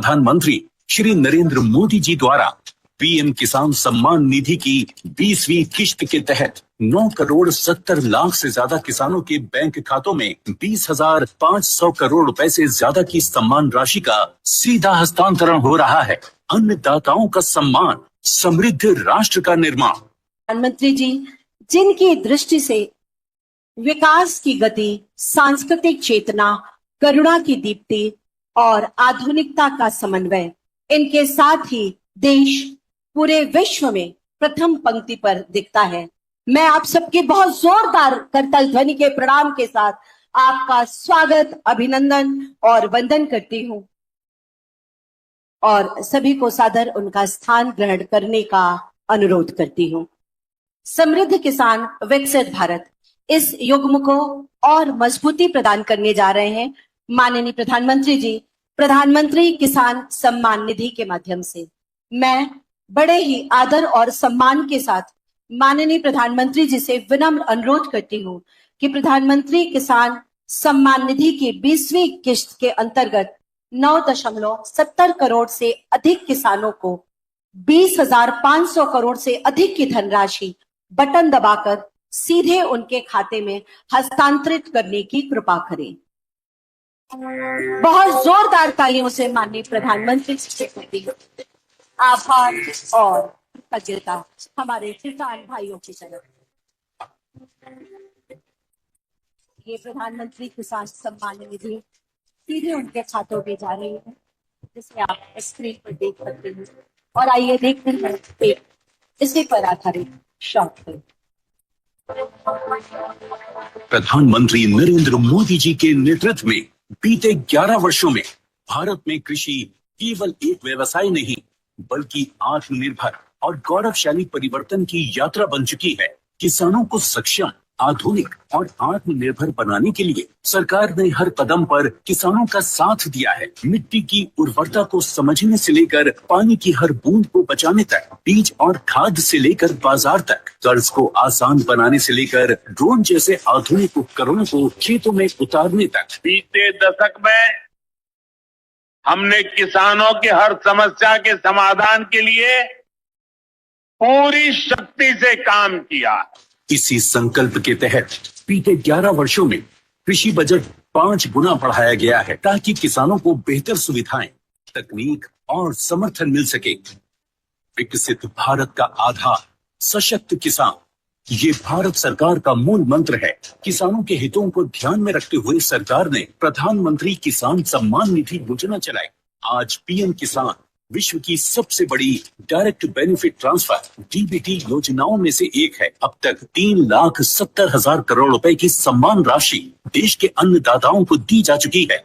प्रधानमंत्री श्री नरेंद्र मोदी जी द्वारा पीएम किसान सम्मान निधि की 20वीं किश्त के तहत 9,70,00,000 से ज्यादा किसानों के बैंक खातों में 20,500 करोड़ रुपए से ज्यादा की सम्मान राशि का सीधा हस्तांतरण हो रहा है। अन्नदाताओं का सम्मान, समृद्ध राष्ट्र का निर्माण। प्रधानमंत्री जी जिनकी दृष्टि से विकास की गति, सांस्कृतिक चेतना, करुणा की दीप्ति और आधुनिकता का समन्वय, इनके साथ ही देश पूरे विश्व में प्रथम पंक्ति पर दिखता है। मैं आप सबके बहुत जोरदार करताल ध्वनि के प्रणाम के साथ आपका स्वागत, अभिनंदन और वंदन करती हूं और सभी को सादर उनका स्थान ग्रहण करने का अनुरोध करती हूं। समृद्ध किसान, विकसित भारत, इस युग्म को और मजबूती प्रदान करने जा रहे हैं माननीय प्रधानमंत्री जी प्रधानमंत्री किसान सम्मान निधि के माध्यम से। मैं बड़े ही आदर और सम्मान के साथ माननीय प्रधानमंत्री जी से विनम्र अनुरोध करती हूं कि प्रधानमंत्री किसान सम्मान निधि की 20वीं किश्त के अंतर्गत 9.70 करोड़ से अधिक किसानों को 20,500 करोड़ से अधिक की धनराशि बटन दबाकर सीधे उनके खाते में हस्तांतरित करने की कृपा करें। बहुत जोरदार तालियों से माननीय प्रधानमंत्री से आभार और कृतज्ञता हमारे किसान भाइयों की तरफ। ये प्रधानमंत्री किसान सम्मान निधि सीधे उनके खातों में जा रही है, जिसे आप स्क्रीन पर देख सकते हैं। और आइए देखते हैं एक इसी पर आधारित शॉर्ट फिल्म। प्रधानमंत्री नरेंद्र मोदी जी के नेतृत्व में बीते 11 वर्षों में भारत में कृषि केवल एक व्यवसाय नहीं बल्कि आत्मनिर्भर और गौरवशाली परिवर्तन की यात्रा बन चुकी है। किसानों को सक्षम, आधुनिक और आत्मनिर्भर बनाने के लिए सरकार ने हर कदम पर किसानों का साथ दिया है। मिट्टी की उर्वरता को समझने से लेकर पानी की हर बूंद को बचाने तक, बीज और खाद से लेकर बाजार तक, कर्ज को आसान बनाने से लेकर ड्रोन जैसे आधुनिक उपकरणों को खेतों में उतारने तक। बीते दशक में हमने किसानों की हर समस्या के समाधान के लिए पूरी शक्ति से काम किया। इसी संकल्प के तहत बीते 11 वर्षों में कृषि बजट 5 गुना बढ़ाया गया है ताकि किसानों को बेहतर सुविधाएं, तकनीक और समर्थन मिल सके। विकसित भारत का आधार सशक्त किसान, ये भारत सरकार का मूल मंत्र है। किसानों के हितों को ध्यान में रखते हुए सरकार ने प्रधानमंत्री किसान सम्मान निधि योजना चलाई। आज पीएम किसान विश्व की सबसे बड़ी डायरेक्ट बेनिफिट ट्रांसफर डीबीटी योजनाओं में से एक है। अब तक 3,70,000 करोड़ रुपए की सम्मान राशि देश के अन्नदाताओं को दी जा चुकी है।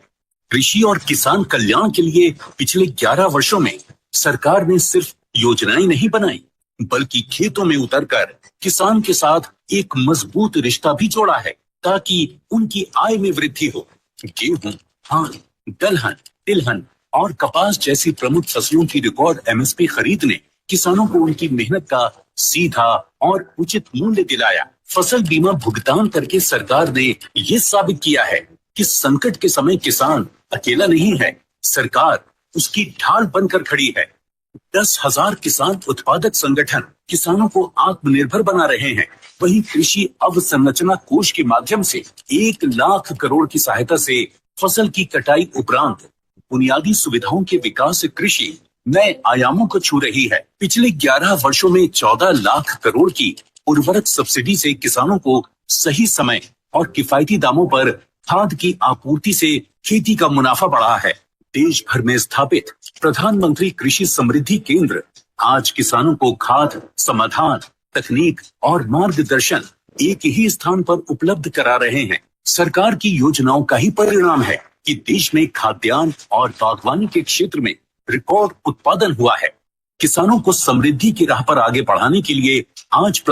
कृषि और किसान कल्याण के लिए पिछले 11 वर्षों में सरकार ने सिर्फ योजनाएं नहीं बनाई बल्कि खेतों में उतरकर किसान के साथ एक मजबूत रिश्ता भी जोड़ा है ताकि उनकी आय में वृद्धि हो। गेहूं, धान, दलहन, तिलहन और कपास जैसी प्रमुख फसलों की रिकॉर्ड एमएसपी खरीद ने किसानों को उनकी मेहनत का सीधा और उचित मूल्य दिलाया। फसल बीमा भुगतान करके सरकार ने ये साबित किया है कि संकट के समय किसान अकेला नहीं है, सरकार उसकी ढाल बनकर खड़ी है। 10,000 किसान उत्पादक संगठन किसानों को आत्मनिर्भर बना रहे हैं। वहीं कृषि अवसंरचना कोष के माध्यम से 1 लाख करोड़ की सहायता से फसल की कटाई उपरांत बुनियादी सुविधाओं के विकास से कृषि नए आयामों को छू रही है। पिछले 11 वर्षों में 14 लाख करोड़ की उर्वरक सब्सिडी से किसानों को सही समय और किफायती दामों पर खाद की आपूर्ति से खेती का मुनाफा बढ़ा है। देश भर में स्थापित प्रधानमंत्री कृषि समृद्धि केंद्र आज किसानों को खाद, समाधान, तकनीक और मार्गदर्शन एक ही स्थान पर उपलब्ध करा रहे हैं। सरकार की योजनाओं का ही परिणाम है कि देश में खाद्यान्न और बागवानी के क्षेत्र में रिकॉर्ड उत्पादन हुआ है। किसानों को समृद्धि की राह पर आगे बढ़ाने के लिए आज